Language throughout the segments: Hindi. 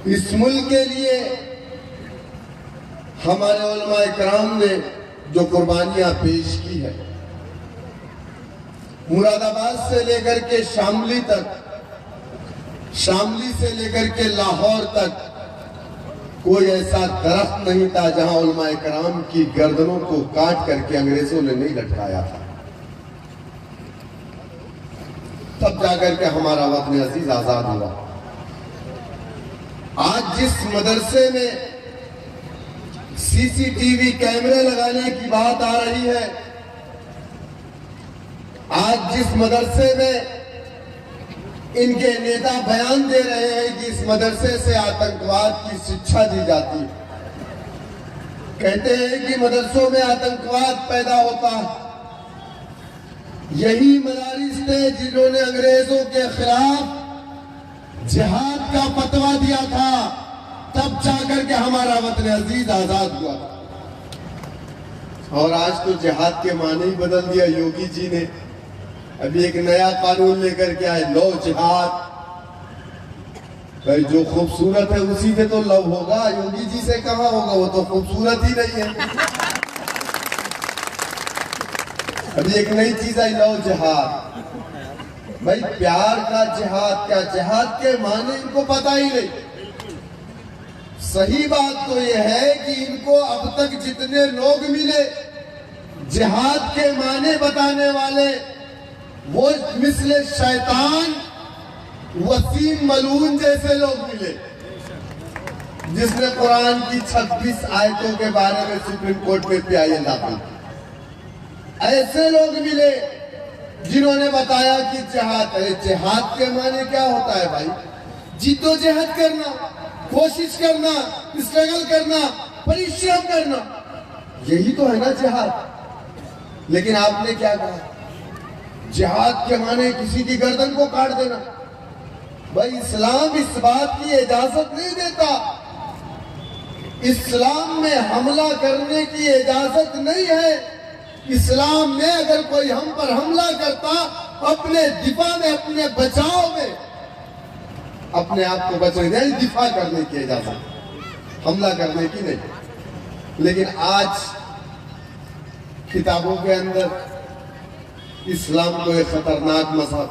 इस मुल्क के लिए हमारे उलमा इकराम ने जो कुर्बानियां पेश की है, मुरादाबाद से लेकर के शामली तक, शामली से लेकर के लाहौर तक कोई ऐसा दरख्त नहीं था जहां उलमा इकराम की गर्दनों को काट करके अंग्रेजों ने नहीं लटकाया था। तब जाकर के हमारा वतन अजीज आजाद हुआ। आज जिस मदरसे में सीसीटीवी कैमरे लगाने की बात आ रही है, आज जिस मदरसे में इनके नेता बयान दे रहे हैं कि इस मदरसे से आतंकवाद की शिक्षा दी जाती है, कहते हैं कि मदरसों में आतंकवाद पैदा होता है, यही मदारिस थे जिन्होंने अंग्रेजों के खिलाफ जिहाद का फतवा दिया था। तब जाकर के हमारा वतन अजीज आजाद हुआ। और आज तो जिहाद के माने ही बदल दिया योगी जी ने। अभी एक नया कानून लेकर के आए, लो जिहाद। भाई जो खूबसूरत है उसी से तो लव होगा, योगी जी से कहां होगा, वो तो खूबसूरत ही नहीं है। अभी एक नई चीज आई, लो जिहाद। भाई प्यार का जिहाद क्या, जिहाद के माने इनको पता ही नहीं। सही बात तो यह है कि इनको अब तक जितने लोग मिले जिहाद के माने बताने वाले, वो मिसले शैतान वसीम मलून जैसे लोग मिले, जिसने कुरान की 26 आयतों के बारे में सुप्रीम कोर्ट में पियाई दाखिल। ऐसे लोग मिले जिन्होंने बताया कि जिहाद, अरे जिहाद के माने क्या होता है भाई? जिद्दोजहद करना, कोशिश करना, स्ट्रगल करना, परिश्रम करना, यही तो है ना जिहाद। लेकिन आपने क्या कहा? जिहाद के माने किसी की गर्दन को काट देना। भाई इस्लाम इस बात की इजाजत नहीं देता। इस्लाम में हमला करने की इजाजत नहीं है। इस्लाम में अगर कोई हम पर हमला करता, अपने दिफा में, अपने बचाव में, अपने आप को बचने दें, दिफा करने की इजाजत, हमला करने की नहीं। लेकिन आज किताबों के अंदर इस्लाम को एक खतरनाक मजहब,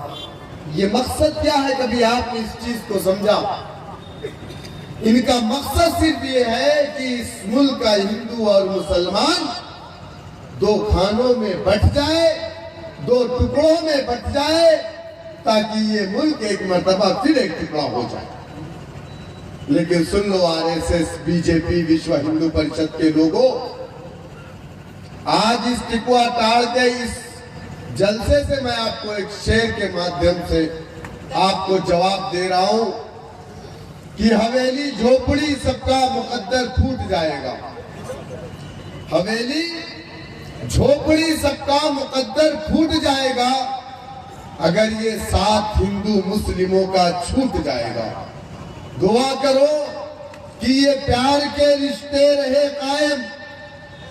ये मकसद क्या है? कभी आपने इस चीज को समझा? इनका मकसद सिर्फ ये है कि इस मुल्क का हिंदू और मुसलमान दो खानों में बंट जाए, दो टुकड़ों में बंट जाए, ताकि ये मुल्क एक मर्तबा फिर एक टुकड़ा हो जाए। लेकिन सुन लो आरएसएस, बीजेपी, विश्व हिंदू परिषद के लोगों, आज इस टिकुआ टाड़ के इस जलसे से मैं आपको एक शेर के माध्यम से आपको जवाब दे रहा हूं कि हवेली झोपड़ी सबका मुकद्दर फूट जाएगा। हवेली झोपड़ी सबका मुकद्दर फूट जाएगा अगर ये साथ हिंदू मुस्लिमों का छूट जाएगा। दुआ करो कि ये प्यार के रिश्ते रहे कायम,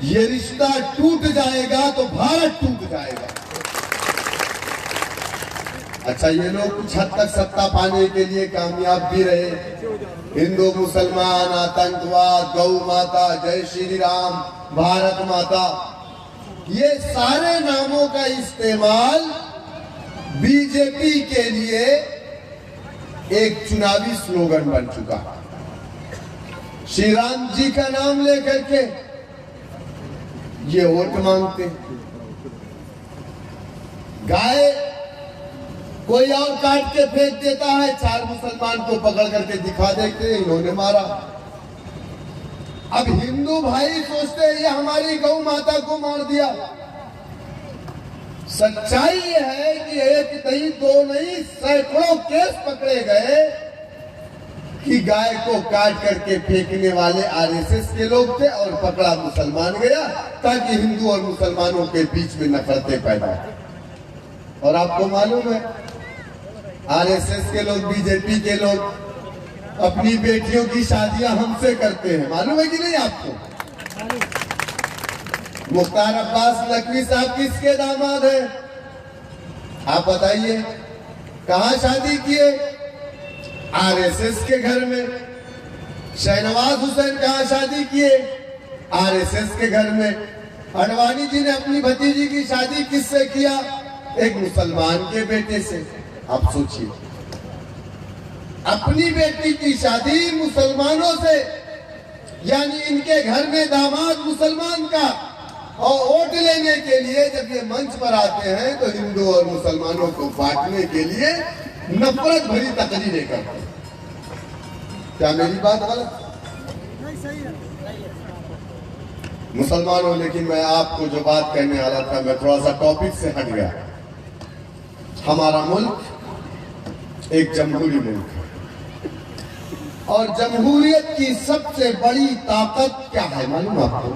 ये रिश्ता टूट जाएगा तो भारत टूट जाएगा। अच्छा, ये लोग कुछ हद तक सत्ता पाने के लिए कामयाब भी रहे। हिंदू मुसलमान, आतंकवाद, गौ माता, जय श्री राम, भारत माता, ये सारे नामों का इस्तेमाल बीजेपी के लिए एक चुनावी स्लोगन बन चुका। श्री राम जी का नाम लेकर के ये वोट मांगते। गाय कोई और काट के फेंक देता है, 4 मुसलमान को पकड़ करके दिखा देते इन्होंने मारा। अब हिंदू भाई सोचते हैं ये हमारी गौ माता को मार दिया। सच्चाई ये है कि एक नहीं, दो नहीं, सैकड़ों केस पकड़े गए कि गाय को काट करके फेंकने वाले आरएसएस के लोग थे और पकड़ा मुसलमान गया, ताकि हिंदू और मुसलमानों के बीच में नफरतें पैदा हो। और आपको मालूम है आरएसएस के लोग, बीजेपी के लोग अपनी बेटियों की शादियां हमसे करते हैं, मालूम है कि नहीं आपको? मुख्तार अब्बास नकवी साहब किसके दामाद हैं? आप बताइए, कहां शादी किए? आरएसएस के घर में। शहनवाज हुसैन कहाँ शादी किए? आरएसएस के घर में। अडवाणी जी ने अपनी भतीजी की शादी किससे किया? एक मुसलमान के बेटे से। आप सोचिए, अपनी बेटी की शादी मुसलमानों से, यानी इनके घर में दामाद मुसलमान का, और वोट लेने के लिए जब ये मंच पर आते हैं तो हिंदू और मुसलमानों को बांटने के लिए नफरत भरी तकरीरें करते हैं। क्या मेरी बात गलत? नहीं, सही है। मुसलमानों, लेकिन मैं आपको जो बात करने वाला था, मैं थोड़ा सा टॉपिक से हट गया। हमारा मुल्क एक जमहूरी मुल्क है, और जमहूरियत की सबसे बड़ी ताकत क्या है मालूम आपको?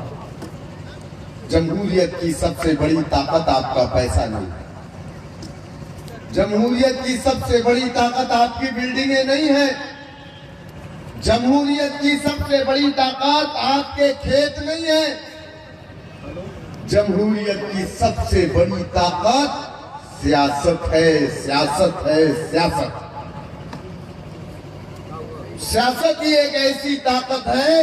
जमहूरियत की सबसे बड़ी ताकत आपका पैसा नहीं है। जमहूरियत की सबसे बड़ी ताकत आपकी बिल्डिंगें नहीं है। जमहूरियत की सबसे बड़ी ताकत आपके खेत नहीं है। जमहूरियत की सबसे बड़ी ताकत सियासत है, सियासत है, सियासत। सियासत ही एक ऐसी ताकत है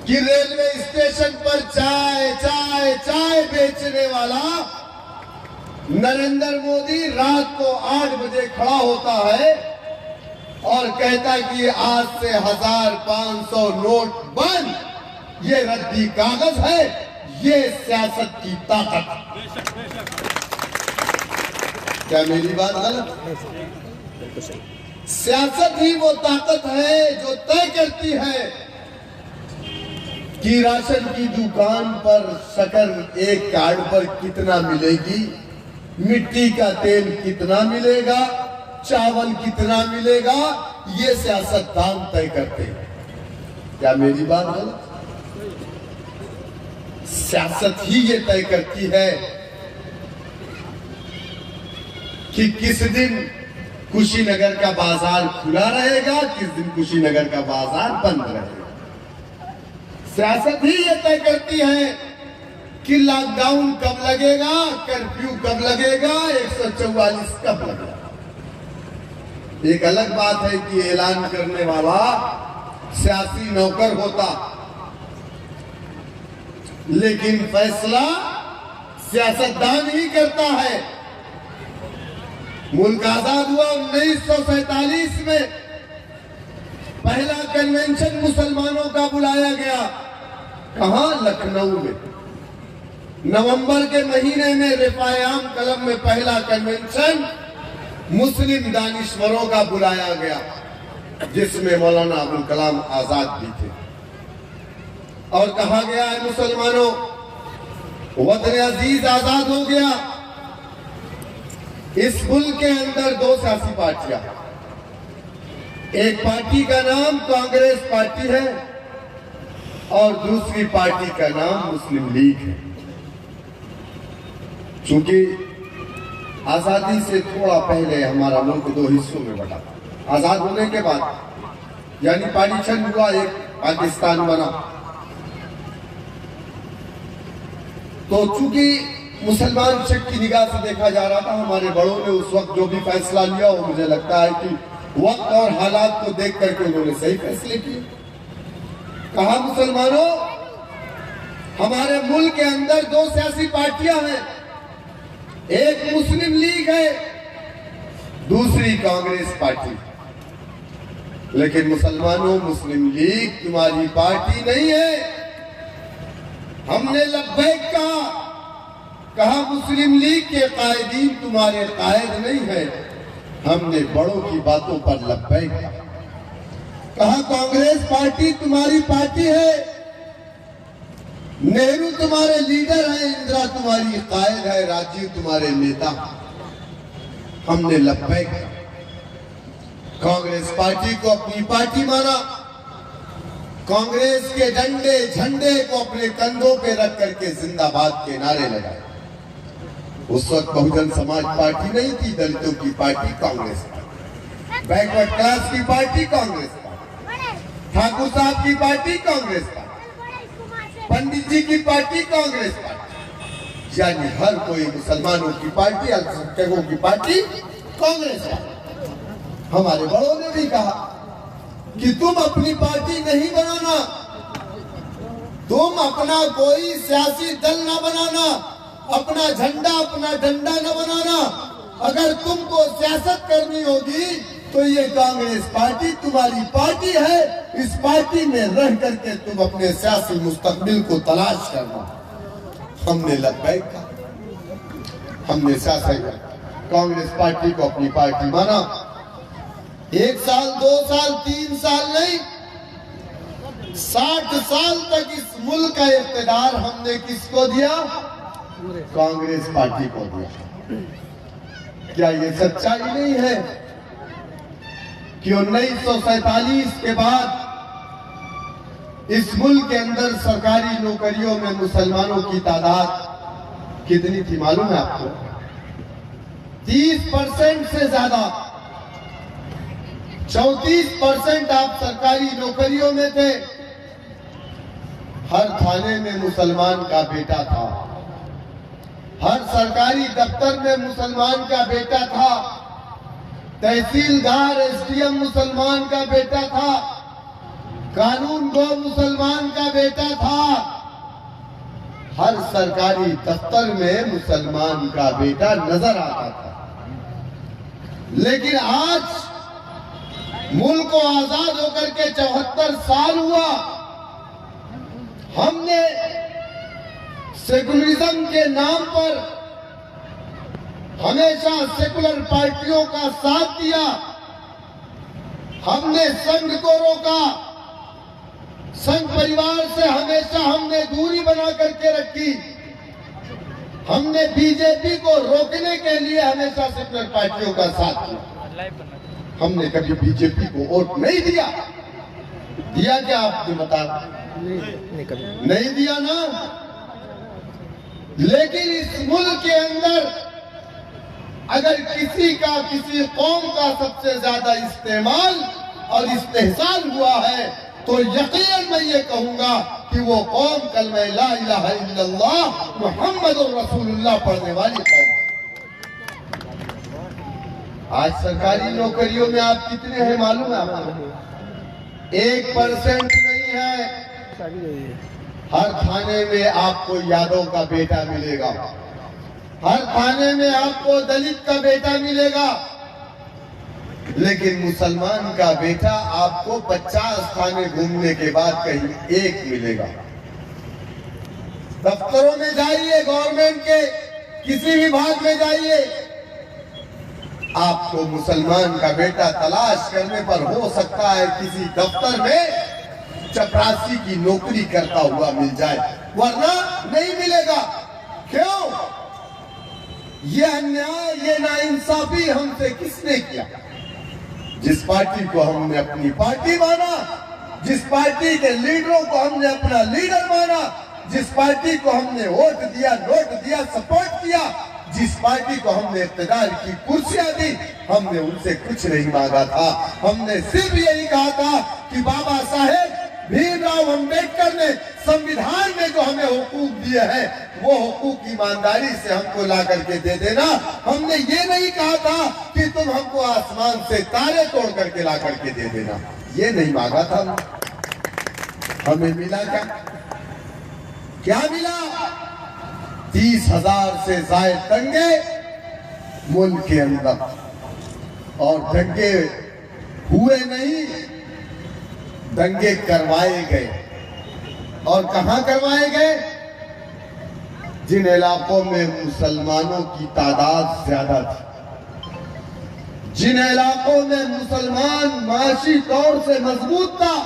कि रेलवे स्टेशन पर चाय चाय चाय बेचने वाला नरेंद्र मोदी रात को 8 बजे खड़ा होता है और कहता कि आज से 1500 नोट बंद, ये रद्दी कागज है। ये सियासत की ताकत। क्या मेरी बात गलत? सियासत ही वो ताकत है जो तय करती है कि राशन की दुकान पर शक्कर एक कार्ड पर कितना मिलेगी, मिट्टी का तेल कितना मिलेगा, चावल कितना मिलेगा। ये सियासतदान तय करते हैं। क्या मेरी बात गलत? सियासत ही ये तय करती है कि किस दिन कुशीनगर का बाजार खुला रहेगा, किस दिन कुशीनगर का बाजार बंद रहेगा। सियासत ही ये तय करती है कि लॉकडाउन कब लगेगा, कर्फ्यू कब लगेगा, 144 कब लगेगा। एक अलग बात है कि ऐलान करने वाला सियासी नौकर होता, लेकिन फैसला सियासतदान ही करता है। मुल्क आजाद हुआ 1947 में। पहला कन्वेंशन मुसलमानों का बुलाया गया। कहां? लखनऊ में। नवंबर के महीने में रिफायाम कलम में पहला कन्वेंशन मुस्लिम दानिश्वरों का बुलाया गया, जिसमें मौलाना अबुल कलाम आजाद भी थे। और कहा गया है मुसलमानों, वतन अजीज आजाद हो गया। इस मुल्क के अंदर 2 सियासी पार्टियां, एक पार्टी का नाम कांग्रेस पार्टी है और दूसरी पार्टी का नाम मुस्लिम लीग है। चूंकि आजादी से थोड़ा पहले हमारा मुल्क 2 हिस्सों में बटा। आजाद होने के बाद यानी पार्टीशन हुआ, एक पाकिस्तान बना। तो चूंकि मुसलमान शक की निगाह से देखा जा रहा था, हमारे बड़ों ने उस वक्त जो भी फैसला लिया वो मुझे लगता है कि वक्त और हालात को देख करके उन्होंने सही फैसले किए। कहा मुसलमानों, हमारे मुल्क के अंदर 2 सियासी पार्टियां हैं, एक मुस्लिम लीग है, दूसरी कांग्रेस पार्टी। लेकिन मुसलमानों, मुस्लिम लीग तुम्हारी पार्टी नहीं है। हमने लब्बैक कहा मुस्लिम लीग के कायदीन तुम्हारे कायद नहीं है। हमने बड़ों की बातों पर लब्बैक कहा कांग्रेस पार्टी तुम्हारी पार्टी है, नेहरू तुम्हारे लीडर हैं, इंदिरा तुम्हारी कायद है, राजीव तुम्हारे नेता। हमने लब्बैक कांग्रेस पार्टी को अपनी पार्टी माना, कांग्रेस के डंडे झंडे को अपने कंधों पे रख करके जिंदाबाद के नारे लगाए। उस वक्त बहुजन समाज पार्टी नहीं थी, दलितों की party Congress party, backward class की पार्टी कांग्रेस पार्टी, ठाकुर साहब की पार्टी कांग्रेस पार्टी, पंडित जी की पार्टी कांग्रेस पार्टी, यानी हर कोई मुसलमानों की पार्टी, अल्पसंख्यकों की पार्टी कांग्रेस पार्टी। हमारे बड़ों ने भी कहा कि तुम अपनी पार्टी नहीं बनाना, तुम अपना कोई सियासी दल ना बनाना, अपना झंडा अपना डंडा न बनाना। अगर तुमको सियासत करनी होगी तो ये कांग्रेस पार्टी तुम्हारी पार्टी है। इस पार्टी में रह करके तुम अपने सियासी मुस्तकबिल को तलाश करना। हमने लब्बैक कहा, हमने सियासत कांग्रेस पार्टी को अपनी पार्टी माना। 1 साल 2 साल 3 साल नहीं, 60 साल तक इस मुल्क का इख्तिदार हमने किसको दिया? कांग्रेस पार्टी को दिया। क्या ये सच्चाई नहीं है कि 1947 के बाद इस मुल्क के अंदर सरकारी नौकरियों में मुसलमानों की तादाद कितनी थी मालूम है आपको? 30% से ज्यादा, 34% आप सरकारी नौकरियों में थे। हर थाने में मुसलमान का बेटा था, हर सरकारी दफ्तर में मुसलमान का बेटा था, तहसीलदार एसडीएम मुसलमान का बेटा था, कानून गो मुसलमान का बेटा था। हर सरकारी दफ्तर में मुसलमान का बेटा नजर आता था। लेकिन आज मुल्क को आजाद होकर के 74 साल हुआ, हमने सेकुलरिज्म के नाम पर हमेशा सेकुलर पार्टियों का साथ दिया। हमने संघ को रोका, संघ परिवार से हमेशा हमने दूरी बना करके रखी। हमने बीजेपी को रोकने के लिए हमेशा सेकुलर पार्टियों का साथ दिया। हमने कभी बीजेपी को वोट नहीं दिया। दिया क्या आपने बता? नहीं दिया ना। लेकिन इस मुल्क के अंदर अगर किसी का, किसी कौम का सबसे ज्यादा इस्तेमाल और इस्तेहसाल हुआ है तो यकीनन मैं ये कहूंगा कि वो कौम कलमा ला इलाहा इल्लल्लाह मुहम्मदुर रसूलुल्लाह पढ़ने वाली कौम। आज सरकारी नौकरियों में आप कितने हैं मालूम है आपको? 1% नहीं है। हर थाने में आपको यादव का बेटा मिलेगा, हर थाने में आपको दलित का बेटा मिलेगा, लेकिन मुसलमान का बेटा आपको 50 थाने घूमने के बाद कहीं एक मिलेगा। दफ्तरों में जाइए, गवर्नमेंट के किसी विभाग में जाइए, आपको मुसलमान का बेटा तलाश करने पर हो सकता है किसी दफ्तर में चपरासी की नौकरी करता हुआ मिल जाए, वरना नहीं मिलेगा। क्यों? ये अन्याय, ये नाइंसाफी हमसे किसने किया? जिस पार्टी को हमने अपनी पार्टी माना, जिस पार्टी के लीडरों को हमने अपना लीडर माना, जिस पार्टी को हमने वोट दिया, नोट दिया, सपोर्ट किया, जिस पार्टी को हमने इख्तिदार की कुर्सियां दी, हमने उनसे कुछ नहीं मांगा था। हमने सिर्फ यही कहा था कि बाबा साहेब भीमराव अंबेडकर ने संविधान में जो हमें हुकूक दिए हैं वो हुकूक ईमानदारी से हमको ला करके दे देना। हमने ये नहीं कहा था कि तुम हमको आसमान से तारे तोड़ करके ला करके दे देना, ये नहीं मांगा था। हमें मिला क्या? क्या मिला? 30,000 से जायद दंगे मुल्क के अंदर, और दंगे हुए नहीं, दंगे करवाए गए। और कहां करवाए गए? जिन इलाकों में मुसलमानों की तादाद ज्यादा थी, जिन इलाकों में मुसलमान माशी तौर से मजबूत था,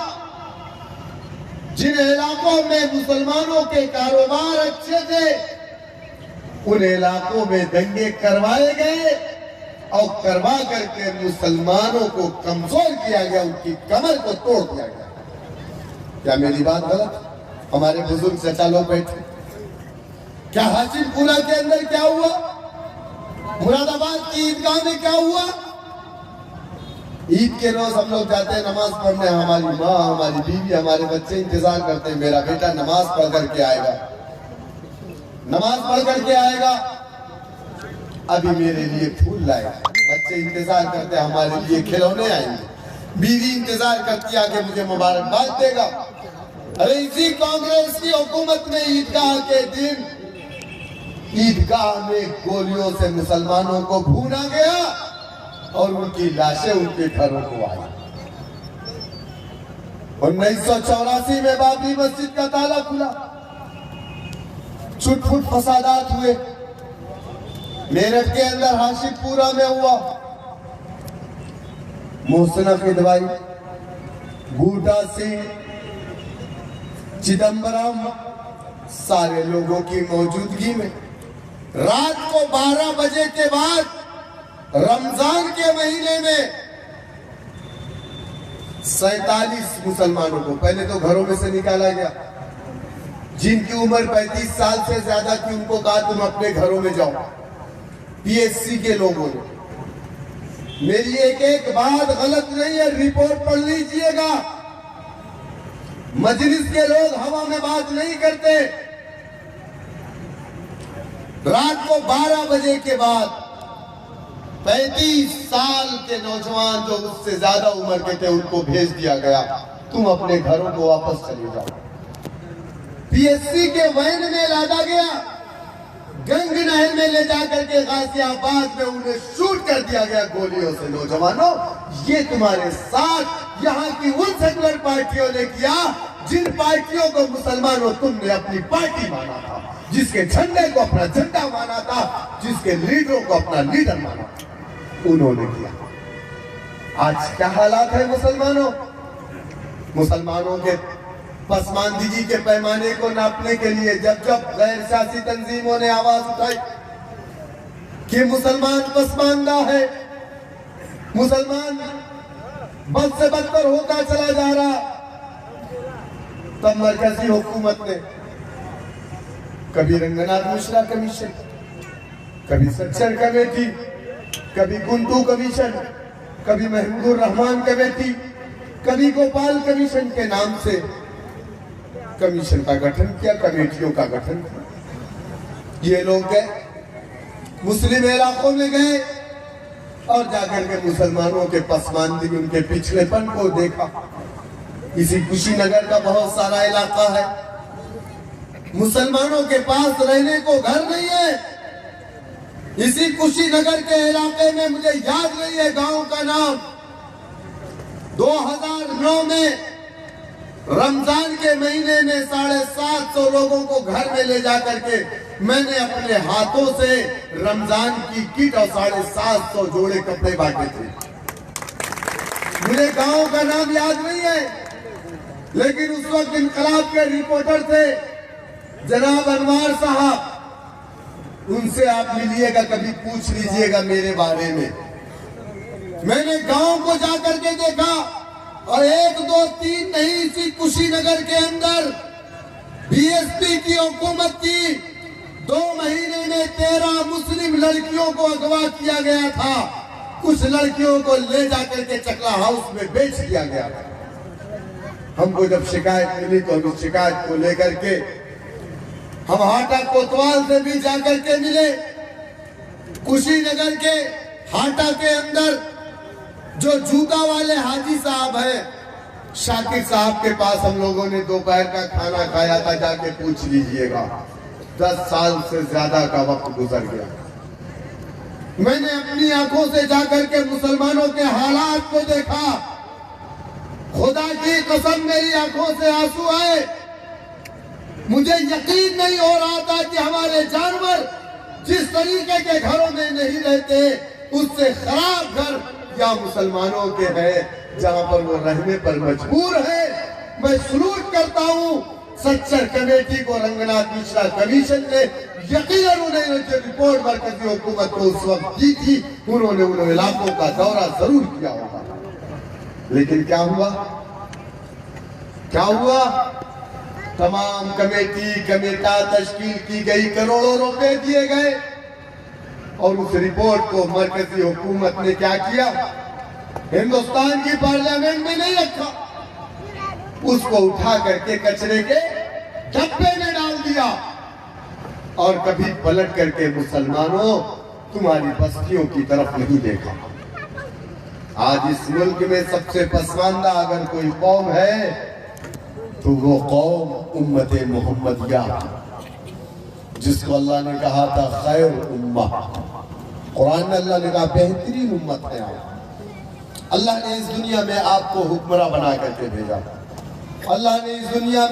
जिन इलाकों में मुसलमानों के कारोबार अच्छे थे, उन इलाकों में दंगे करवाए गए और करवा करके मुसलमानों को कमजोर किया गया, उनकी कमर को तोड़ दिया गया। क्या मेरी बात गलत? हमारे बुजुर्ग चचा लोग बैठे। क्या हाशिमपुरा के अंदर क्या हुआ? मुरादाबाद की ईदगाह में क्या हुआ? ईद के रोज हम लोग जाते हैं नमाज पढ़ने, हमारी माँ, हमारी बीवी, हमारे बच्चे इंतजार करते हैं, मेरा बेटा नमाज पढ़ करके आएगा, नमाज पढ़ करके आएगा, अभी मेरे लिए फूल लाएगा। बच्चे इंतजार करते हैं हमारे लिए खिलौने आएंगे, बीवी इंतजार करती आके मुझे मुबारकबाद देगा। अरे इसी कांग्रेस की हुकूमत में ईदगाह के दिन ईदगाह में गोलियों से मुसलमानों को भूना गया और उनकी लाशें उनके घरों को आई। 1984 में बाबरी मस्जिद का ताला खुला, छुटफुट फसादात हुए। मेरठ के अंदर हाशिमपुरा में हुआ, मोहसिना किदवाई, बूटा सिंह, चिदंबरम, सारे लोगों की मौजूदगी में रात को 12 बजे के बाद रमजान के महीने में 47 मुसलमानों को पहले तो घरों में से निकाला गया। जिनकी उम्र 35 साल से ज्यादा थी उनको कहा तुम अपने घरों में जाओ। पीएससी के लोगों ने, मेरी एक बात गलत नहीं है, रिपोर्ट पढ़ लीजिएगा। मजलिस के लोग हवा में बात नहीं करते। रात को 12 बजे के बाद 35 साल के नौजवान जो उससे ज्यादा उम्र के थे उनको भेज दिया गया, तुम अपने घरों को वापस चले जाओ। पीएससी के वैन में लादा गया, गंग नहर में ले जाकर के गाजियाबाद में उन्हें शूट कर दिया गया गोलियों से। नौजवानों, ये तुम्हारे साथ यहाँ की उन सेकुलर पार्टियों ने किया जिन पार्टियों को मुसलमानों तुमने अपनी पार्टी माना था, जिसके झंडे को अपना झंडा माना था, जिसके लीडरों को अपना लीडर माना था, उन्होंने किया। आज क्या हालात है मुसलमानों? मुसलमानों के पसमानदगी के पैमाने को नापने के लिए जब जब गैर सियासी तंजीमों ने आवाज उठाई कि मुसलमान पसमानदा है, मुसलमान बद से बदतर होता चला जा रहा, तब मरकजी हुकूमत ने कभी रंगनाथ मिश्रा कमीशन, कभी सच्चर कमेटी, कभी गुंटू कमीशन, कभी महमूदुर रहमान कमेटी, कभी गोपाल कमीशन के नाम से कमीशन का गठन किया, कमेटियों का गठन किया। ये लोग गए मुस्लिम इलाकों में गए और जाकर के मुसलमानों के पसमानदगी, उनके पिछड़ेपन को देखा। इसी कुशीनगर का बहुत सारा इलाका है, मुसलमानों के पास रहने को घर नहीं है। इसी कुशीनगर के इलाके में, मुझे याद नहीं है गांव का नाम, 2009 में रमजान के महीने में 750 लोगों को घर में ले जाकर के मैंने अपने हाथों से रमजान की किट और 750 जोड़े कपड़े बांटे थे। मुझे गांव का नाम याद नहीं है, लेकिन उस वक्त इनकलाब के रिपोर्टर थे जनाब अनवार साहब, उनसे आप मिलिएगा, कभी पूछ लीजिएगा मेरे बारे में। मैंने गांव को जाकर के देखा और 1, 2, 3 नहीं, इसी कुशीनगर के अंदर बीएसपी की हुकूमत की 2 महीने में 13 मुस्लिम लड़कियों को अगवा किया गया था। कुछ लड़कियों को ले जाकर के चकला हाउस में बेच दिया गया था। हमको जब शिकायत मिली तो हम शिकायत को लेकर के हम हाटा कोतवाल से भी जाकर के मिले। कुशीनगर के हाटा के अंदर जो जूता वाले हाजी साहब हैं, शाकिर साहब के पास हम लोगों ने दोपहर का खाना खाया था, जाके पूछ लीजिएगा। 10 साल से ज्यादा का वक्त गुजर गया। मैंने अपनी आंखों से जाकर के मुसलमानों के हालात को देखा। खुदा की कसम, मेरी आंखों से आंसू आए। मुझे यकीन नहीं हो रहा था कि हमारे जानवर जिस तरीके के घरों में नहीं रहते, उससे खराब घर या मुसलमानों के हैं जहां पर वो रहने पर मजबूर है। मैं सलूट करता हूं सच्चर कमेटी को, रंगनाथ मिश्रा कमीशन ने यकीनन उन्होंने जो रिपोर्ट मरकजी हुकूमत को उस वक्त दी थी, उन्होंने उन इलाकों का दौरा जरूर किया होगा। लेकिन क्या हुआ? क्या हुआ? तमाम कमेटी कमेटा तश्कील की गई, करोड़ों रुपए दिए गए और उस रिपोर्ट को मरकजी हुकूमत ने क्या किया? हिंदुस्तान की पार्लियामेंट में नहीं रखा, उसको उठा करके कचरे के डब्बे में डाल दिया और कभी पलट करके मुसलमानों तुम्हारी बस्तियों की तरफ नहीं देखा। आज इस मुल्क में सबसे पसमानदा अगर कोई कौम है तो वो कौम उम्मत मोहम्मदिया, जिसको अल्लाह ने कहा था खैर उम्मा। कुरान में अल्लाह ने कहा बेहतरीन उम्मत है आप। अल्लाह ने इस दुनिया में आपको हुक्मरान बना करके भेजा। अल्लाह ने इस दुनिया में